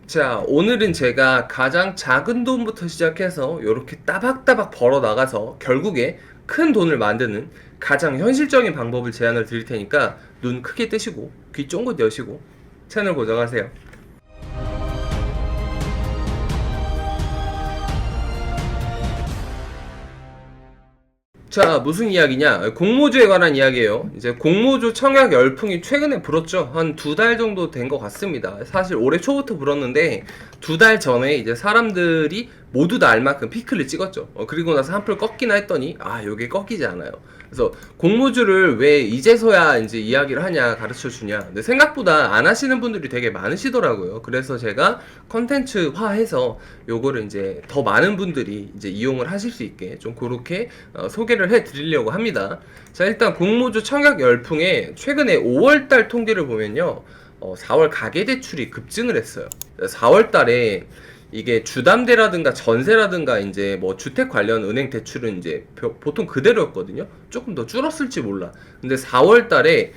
자, 오늘은 제가 가장 작은 돈부터 시작해서 이렇게 따박따박 벌어 나가서 결국에 큰 돈을 만드는 가장 현실적인 방법을 제안을 드릴 테니까 눈 크게 뜨시고 귀 쫑긋 여시고 채널 고정하세요. 자, 무슨 이야기냐? 공모주에 관한 이야기예요. 이제 공모주 청약 열풍이 최근에 불었죠. 한 두 달 정도 된 것 같습니다. 사실 올해 초부터 불었는데 두 달 전에 이제 사람들이 모두 다 알만큼 피크를 찍었죠. 그리고 나서 한풀 꺾이나 했더니 요게 꺾이지 않아요. 그래서 공모주를 왜 이제서야 이제 이야기를 하냐 가르쳐 주냐. 근데 생각보다 안 하시는 분들이 되게 많으시더라고요. 그래서 제가 컨텐츠화해서 요거를 이제 더 많은 분들이 이제 이용을 하실 수 있게 좀 그렇게 소개를 해 드리려고 합니다. 자, 일단 공모주 청약 열풍에 최근에 5월달 통계를 보면요. 4월 가계대출이 급증을 했어요. 4월 달에 이게 주담대라든가 전세라든가 이제 뭐 주택 관련 은행 대출은 이제 보통 그대로였거든요. 조금 더 줄었을지 몰라. 근데 4월 달에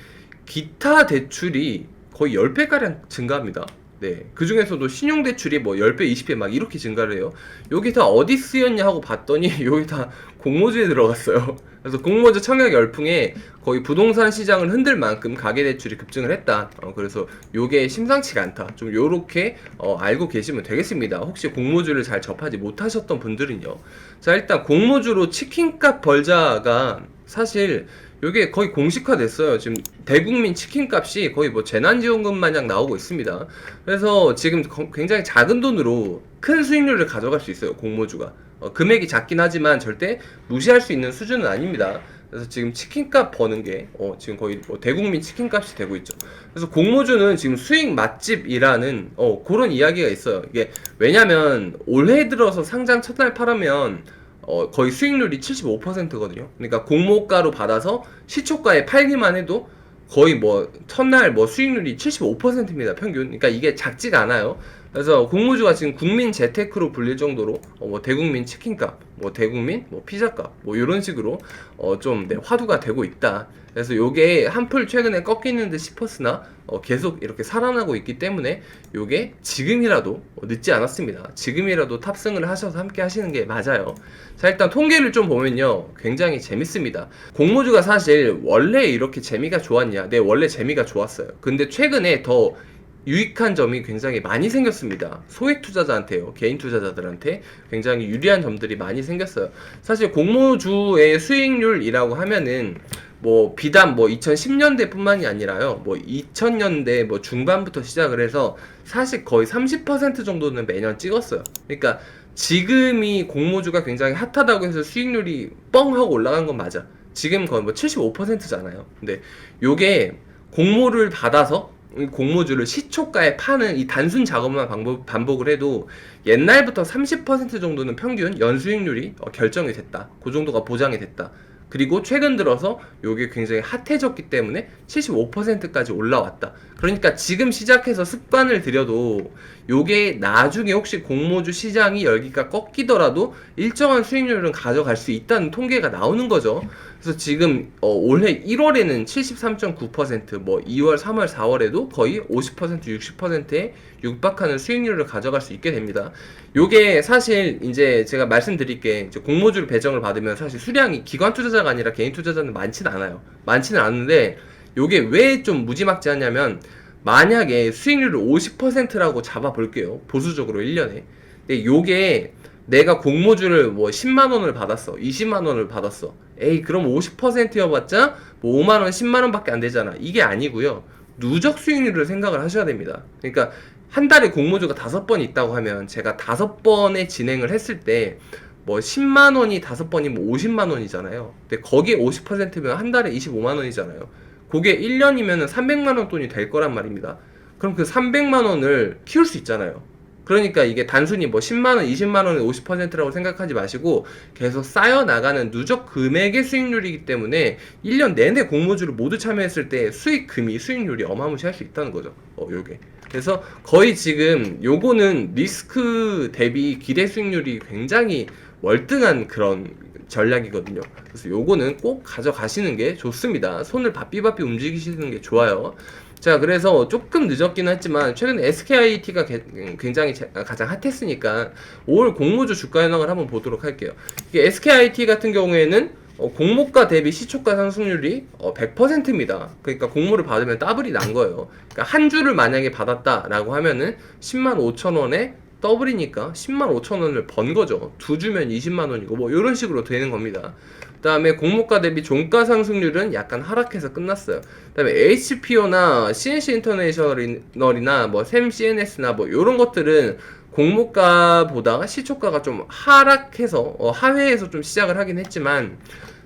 기타 대출이 거의 10배가량 증가합니다. 네. 그 중에서도 신용대출이 뭐 10배, 20배 막 이렇게 증가를 해요. 여기 다 어디 쓰였냐 하고 봤더니 여기 다 공모주에 들어갔어요. 그래서 공모주 청약 열풍에 거의 부동산 시장을 흔들 만큼 가계대출이 급증을 했다. 그래서 요게 심상치가 않다. 좀 요렇게 알고 계시면 되겠습니다. 혹시 공모주를 잘 접하지 못하셨던 분들은요. 자, 일단 공모주로 치킨값 벌자가 사실 요게 거의 공식화됐어요. 지금 대국민 치킨값이 거의 뭐 재난지원금 마냥 나오고 있습니다. 그래서 지금 굉장히 작은 돈으로 큰 수익률을 가져갈 수 있어요. 공모주가. 금액이 작긴 하지만 절대 무시할 수 있는 수준은 아닙니다. 그래서 지금 치킨값 버는 게 지금 거의 뭐 대국민 치킨값이 되고 있죠. 그래서 공모주는 지금 수익 맛집이라는 그런 이야기가 있어요. 이게 왜냐면 올해 들어서 상장 첫날 팔으면 거의 수익률이 75%거든요. 그러니까 공모가로 받아서 시초가에 팔기만 해도 거의 뭐 첫날 뭐 수익률이 75%입니다. 평균. 그러니까 이게 작지가 않아요. 그래서 공모주가 지금 국민 재테크로 불릴 정도로 뭐 대국민 치킨값, 뭐 대국민 뭐 피자값, 뭐 이런 식으로 좀 화두가 되고 있다. 그래서 요게 한풀 최근에 꺾이는 듯 싶었으나 계속 이렇게 살아나고 있기 때문에 요게 지금이라도 늦지 않았습니다. 지금이라도 탑승을 하셔서 함께 하시는 게 맞아요. 자, 일단 통계를 좀 보면요, 굉장히 재밌습니다. 공모주가 사실 원래 이렇게 재미가 좋았냐? 네, 원래 재미가 좋았어요. 근데 최근에 더 유익한 점이 굉장히 많이 생겼습니다. 소액 투자자한테요, 개인 투자자들한테 굉장히 유리한 점들이 많이 생겼어요. 사실 공모주의 수익률이라고 하면은 뭐 비단 뭐 2010년대 뿐만이 아니라요, 뭐 2000년대 뭐 중반부터 시작을 해서 사실 거의 30% 정도는 매년 찍었어요. 그러니까 지금이 공모주가 굉장히 핫하다고 해서 수익률이 뻥 하고 올라간 건 맞아. 지금 거의 뭐 75%잖아요. 근데 요게 공모를 받아서 공모주를 시초가에 파는 이 단순 작업만 반복을 해도 옛날부터 30% 정도는 평균 연수익률이 결정이 됐다. 그 정도가 보장이 됐다. 그리고 최근 들어서 요게 굉장히 핫해졌기 때문에 75%까지 올라왔다. 그러니까 지금 시작해서 습관을 들여도 요게 나중에 혹시 공모주 시장이 열기가 꺾이더라도 일정한 수익률은 가져갈 수 있다는 통계가 나오는 거죠. 그래서 지금 올해 1월에는 73.9%, 뭐 2월, 3월, 4월에도 거의 50%, 60%에 육박하는 수익률을 가져갈 수 있게 됩니다. 요게 사실 이제 제가 말씀드릴게, 이제 공모주를 배정을 받으면 사실 수량이 기관 투자자가 아니라 개인 투자자는 많지는 않아요. 많지는 않은데 요게 왜 좀 무지막지하냐면, 만약에 수익률을 50%라고 잡아볼게요. 보수적으로 1년에. 근데 요게 내가 공모주를 뭐 10만원을 받았어, 20만원을 받았어. 에이, 그럼 50%여봤자 뭐 5만원, 10만원 밖에 안 되잖아. 이게 아니고요, 누적 수익률을 생각을 하셔야 됩니다. 그러니까 한 달에 공모주가 5번 있다고 하면 제가 5번의 진행을 했을 때 뭐 10만원이 5번이면 50만원이잖아요. 근데 거기에 50%면 한 달에 25만원이잖아요. 그게 1년이면 300만원 돈이 될 거란 말입니다. 그럼 그 300만원을 키울 수 있잖아요. 그러니까 이게 단순히 뭐 10만원, 20만원의 50%라고 생각하지 마시고 계속 쌓여나가는 누적 금액의 수익률이기 때문에 1년 내내 공모주를 모두 참여했을 때 수익률이 어마무시할 수 있다는 거죠. 요게. 그래서 거의 지금 요거는 리스크 대비 기대 수익률이 굉장히 월등한 그런 전략이거든요. 그래서 요거는 꼭 가져가시는 게 좋습니다. 손을 바삐바삐 움직이시는 게 좋아요. 자, 그래서 조금 늦었긴 했지만 최근에 SKIT가 굉장히 가장 핫했으니까 5월 공모주 주가 현황을 한번 보도록 할게요. 이게 SKIT 같은 경우에는 공모가 대비 시초가 상승률이 100%입니다. 그러니까 공모를 받으면 더블이 난 거예요. 그러니까 한 주를 만약에 받았다라고 하면은 10만 5천 원에 더블이니까 10만 5천 원을 번 거죠. 두 주면 20만 원이고 뭐 이런 식으로 되는 겁니다. 그 다음에 공모가 대비 종가 상승률은 약간 하락해서 끝났어요. 그 다음에 HPO나 CNC 인터내셔널이나 뭐 샘 CNS나 뭐 이런 것들은 공모가보다 시초가가 좀 하락해서 하회해서 좀 시작을 하긴 했지만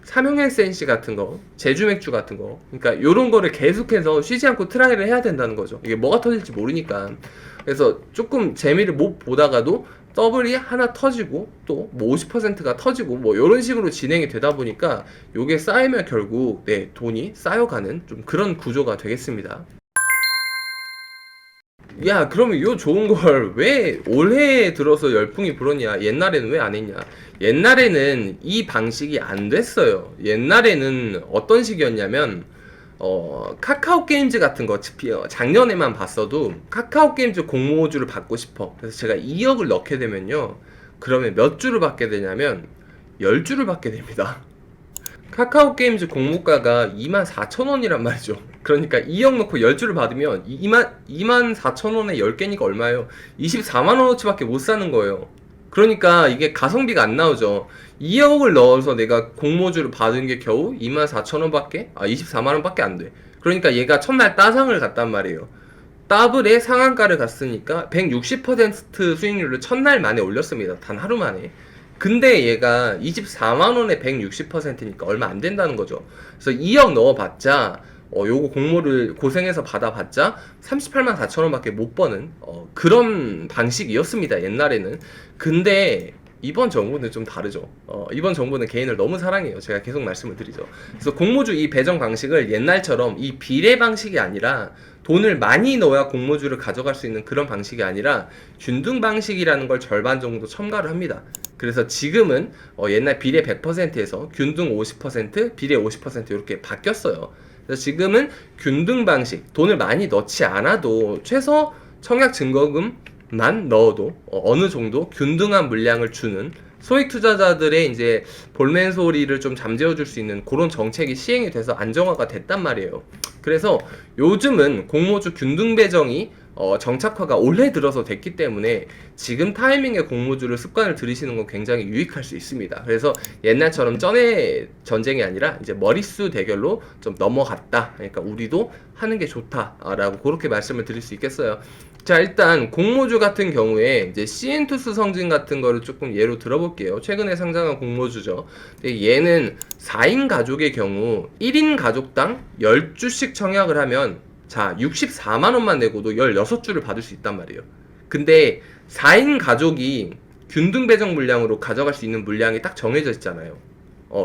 삼성SNC 같은 거, 제주맥주 같은 거, 그러니까 요런 거를 계속해서 쉬지 않고 트라이를 해야 된다는 거죠. 이게 뭐가 터질지 모르니까. 그래서 조금 재미를 못 보다가도 더블이 하나 터지고 또 뭐 50%가 터지고 뭐 이런 식으로 진행이 되다 보니까 요게 쌓이면 결국 네, 돈이 쌓여가는 좀 그런 구조가 되겠습니다. 야, 그러면 요 좋은 걸 왜 올해 들어서 열풍이 불었냐? 옛날에는 왜 안 했냐? 옛날에는 이 방식이 안 됐어요. 옛날에는 어떤 식이었냐면, 카카오 게임즈 같은 거, 작년에만 봤어도 카카오 게임즈 공모주를 받고 싶어. 그래서 제가 2억을 넣게 되면요. 그러면 몇 주를 받게 되냐면, 10주를 받게 됩니다. 카카오 게임즈 공모가가 24,000원이란 말이죠. 그러니까 2억 넣고 10주를 받으면 24,000원에 10개니까 얼마예요? 24만원어치 밖에 못 사는 거예요. 그러니까 이게 가성비가 안 나오죠. 2억을 넣어서 내가 공모주를 받은 게 겨우 24,000원 밖에? 24만원 밖에 안 돼. 그러니까 얘가 첫날 따상을 갔단 말이에요. 더블에 상한가를 갔으니까 160% 수익률을 첫날 만에 올렸습니다. 단 하루 만에. 근데 얘가 24만원에 160%니까 얼마 안 된다는 거죠. 그래서 2억 넣어봤자, 요거 공모를 고생해서 받아봤자 38만 4천원 밖에 못 버는, 그런 방식이었습니다. 옛날에는. 근데, 이번 정부는 좀 다르죠. 이번 정부는 개인을 너무 사랑해요. 제가 계속 말씀을 드리죠. 그래서 공모주 이 배정 방식을 옛날처럼 이 비례 방식이 아니라 돈을 많이 넣어야 공모주를 가져갈 수 있는 그런 방식이 아니라 균등 방식이라는 걸 절반 정도 첨가를 합니다. 그래서 지금은 옛날 비례 100%에서 균등 50%, 비례 50% 이렇게 바뀌었어요. 그래서 지금은 균등 방식, 돈을 많이 넣지 않아도 최소 청약 증거금만 넣어도 어느 정도 균등한 물량을 주는 소액 투자자들의 이제 볼멘 소리를 좀 잠재워 줄 수 있는 그런 정책이 시행이 돼서 안정화가 됐단 말이에요. 그래서 요즘은 공모주 균등 배정이 정착화가 올해 들어서 됐기 때문에 지금 타이밍에 공모주를 습관을 들이시는 건 굉장히 유익할 수 있습니다. 그래서 옛날처럼 쩐의 전쟁이 아니라 이제 머릿수 대결로 좀 넘어갔다. 그러니까 우리도 하는 게 좋다라고 그렇게 말씀을 드릴 수 있겠어요. 자, 일단 공모주 같은 경우에 이제 CN투스 성진 같은 거를 조금 예로 들어볼게요. 최근에 상장한 공모주죠. 얘는 4인 가족의 경우 1인 가족당 10주씩 청약을 하면 자, 64만원만 내고도 16주를 받을 수 있단 말이에요. 근데 4인 가족이 균등 배정 물량으로 가져갈 수 있는 물량이 딱 정해져 있잖아요.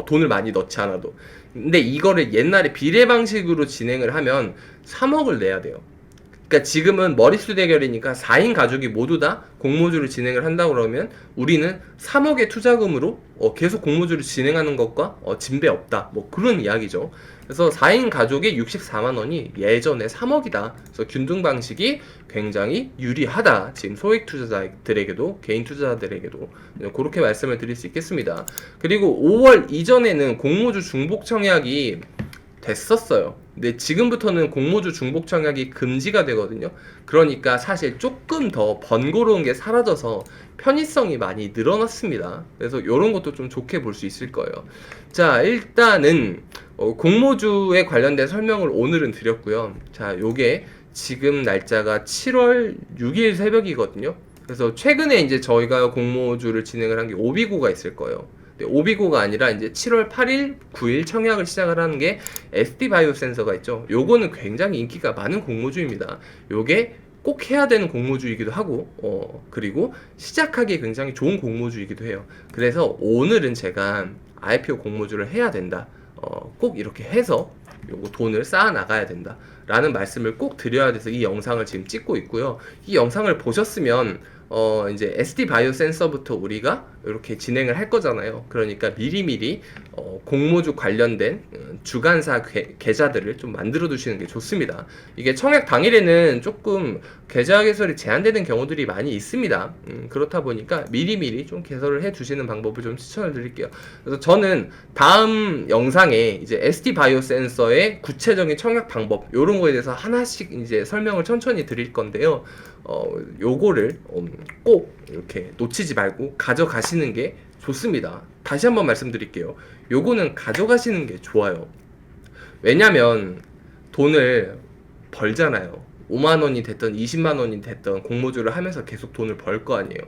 돈을 많이 넣지 않아도. 근데 이거를 옛날에 비례 방식으로 진행을 하면 3억을 내야 돼요. 그러니까 지금은 머릿수 대결이니까 4인 가족이 모두 다 공모주를 진행을 한다 그러면 우리는 3억의 투자금으로 계속 공모주를 진행하는 것과 진배 없다. 뭐 그런 이야기죠. 그래서 4인 가족의 64만 원이 예전에 3억이다. 그래서 균등 방식이 굉장히 유리하다. 지금 소액 투자자들에게도 개인 투자자들에게도 그렇게 말씀을 드릴 수 있겠습니다. 그리고 5월 이전에는 공모주 중복 청약이 됐었어요. 근데 지금부터는 공모주 중복 청약이 금지가 되거든요. 그러니까 사실 조금 더 번거로운 게 사라져서 편의성이 많이 늘어났습니다. 그래서 이런 것도 좀 좋게 볼 수 있을 거예요. 자, 일단은 공모주에 관련된 설명을 오늘은 드렸고요. 자, 요게 지금 날짜가 7월 6일 새벽이거든요. 그래서 최근에 이제 저희가 공모주를 진행을 한 게 오비고가 있을 거예요. 오비고가 아니라 이제 7월 8일, 9일 청약을 시작을 하는 게 SD바이오 센서가 있죠. 요거는 굉장히 인기가 많은 공모주입니다. 요게 꼭 해야 되는 공모주이기도 하고, 그리고 시작하기에 굉장히 좋은 공모주이기도 해요. 그래서 오늘은 제가 IPO 공모주를 해야 된다. 꼭 이렇게 해서 요거 돈을 쌓아 나가야 된다. 라는 말씀을 꼭 드려야 돼서 이 영상을 지금 찍고 있고요. 이 영상을 보셨으면 이제 SD 바이오 센서부터 우리가 이렇게 진행을 할 거잖아요. 그러니까 미리미리 공모주 관련된 주간사 계좌들을 좀 만들어 두시는 게 좋습니다. 이게 청약 당일에는 조금 계좌 개설이 제한되는 경우들이 많이 있습니다. 그렇다 보니까 미리미리 좀 개설을 해 두시는 방법을 좀 추천을 드릴게요. 그래서 저는 다음 영상에 이제 SD 바이오 센서의 구체적인 청약 방법 이런 거에 대해서 하나씩 이제 설명을 천천히 드릴 건데요. 요거를 꼭 이렇게 놓치지 말고 가져가시는 게 좋습니다. 다시 한번 말씀드릴게요. 요거는 가져가시는 게 좋아요. 왜냐면 돈을 벌잖아요. 5만 원이 됐던 20만 원이 됐던 공모주를 하면서 계속 돈을 벌 거 아니에요.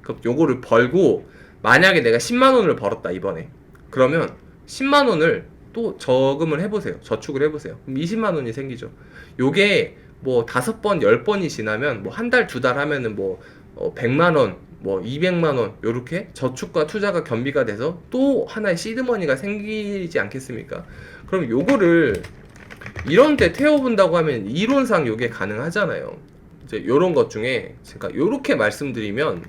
그럼 요거를 벌고 만약에 내가 10만 원을 벌었다 이번에. 그러면 10만 원을 또 저금을 해보세요. 저축을 해보세요. 그럼 20만 원이 생기죠. 요게 뭐 5번, 10번이 지나면 뭐 한 달, 두 달 하면은 뭐 100만 원, 뭐 200만 원 요렇게 저축과 투자가 겸비가 돼서 또 하나의 시드머니가 생기지 않겠습니까? 그럼 요거를 이런 데 태워본다고 하면 이론상 요게 가능하잖아요. 이제 요런 것 중에 제가 요렇게 말씀드리면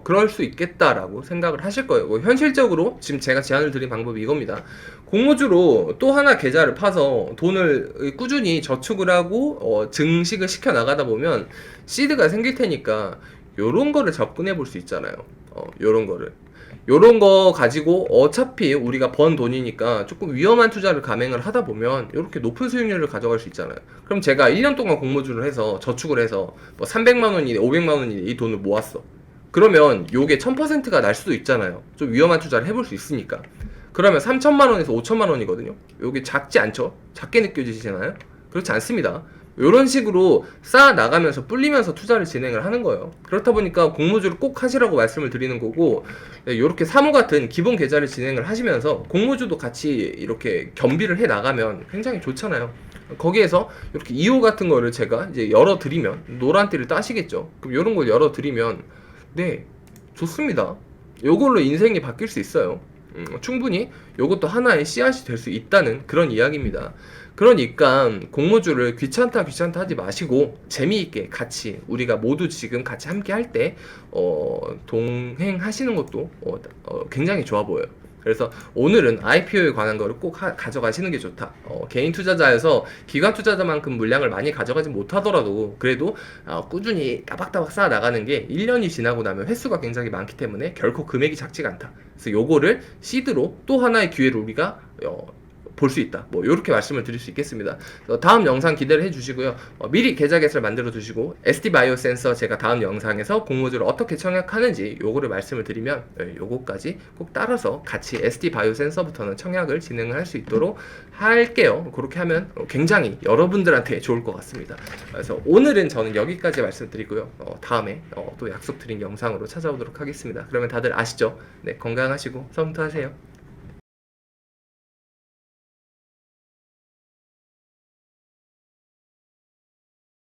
그럴 수 있겠다라고 생각을 하실 거예요. 뭐 현실적으로 지금 제가 제안을 드린 방법이 이겁니다. 공모주로 또 하나 계좌를 파서 돈을 꾸준히 저축을 하고 증식을 시켜 나가다 보면 시드가 생길 테니까 요런 거를 접근해 볼 수 있잖아요. 요런 거 가지고 어차피 우리가 번 돈이니까 조금 위험한 투자를 감행을 하다 보면 이렇게 높은 수익률을 가져갈 수 있잖아요. 그럼 제가 1년 동안 공모주를 해서 저축을 해서 뭐 300만 원이네 500만 원이네 이 돈을 모았어. 그러면 요게 1000%가 날 수도 있잖아요. 좀 위험한 투자를 해볼 수 있으니까. 그러면 3천만 원에서 5천만 원이거든요. 요게 작지 않죠? 작게 느껴지시잖아요? 그렇지 않습니다. 이런 식으로 쌓아 나가면서 불리면서 투자를 진행을 하는 거예요. 그렇다 보니까 공모주를 꼭 하시라고 말씀을 드리는 거고, 이렇게 사모 같은 기본 계좌를 진행을 하시면서 공모주도 같이 이렇게 겸비를 해 나가면 굉장히 좋잖아요. 거기에서 이렇게 2호 같은 거를 제가 이제 열어드리면 노란띠를 따시겠죠. 그럼 이런 걸 열어드리면 네 좋습니다. 요걸로 인생이 바뀔 수 있어요. 충분히 요것도 하나의 씨앗이 될 수 있다는 그런 이야기입니다. 그러니까 공모주를 귀찮다 하지 마시고 재미있게 같이 우리가 모두 지금 같이 함께 할 때 동행하시는 것도 굉장히 좋아 보여요. 그래서 오늘은 IPO에 관한 거를 꼭 가져가시는 게 좋다. 개인 투자자여서 기관 투자자만큼 물량을 많이 가져가지 못하더라도 그래도 꾸준히 따박따박 쌓아 나가는 게 1년이 지나고 나면 횟수가 굉장히 많기 때문에 결코 금액이 작지가 않다. 그래서 요거를 시드로 또 하나의 기회를 우리가 볼 수 있다. 뭐 이렇게 말씀을 드릴 수 있겠습니다. 다음 영상 기대를 해주시고요. 미리 계좌 개설 만들어 두시고 SD 바이오 센서 제가 다음 영상에서 공모주를 어떻게 청약하는지 요거를 말씀을 드리면 요거까지 꼭 따라서 같이 SD 바이오 센서부터는 청약을 진행을 할 수 있도록 할게요. 그렇게 하면 굉장히 여러분들한테 좋을 것 같습니다. 그래서 오늘은 저는 여기까지 말씀드리고요. 다음에 또 약속드린 영상으로 찾아오도록 하겠습니다. 그러면 다들 아시죠? 네, 건강하시고 성투하세요.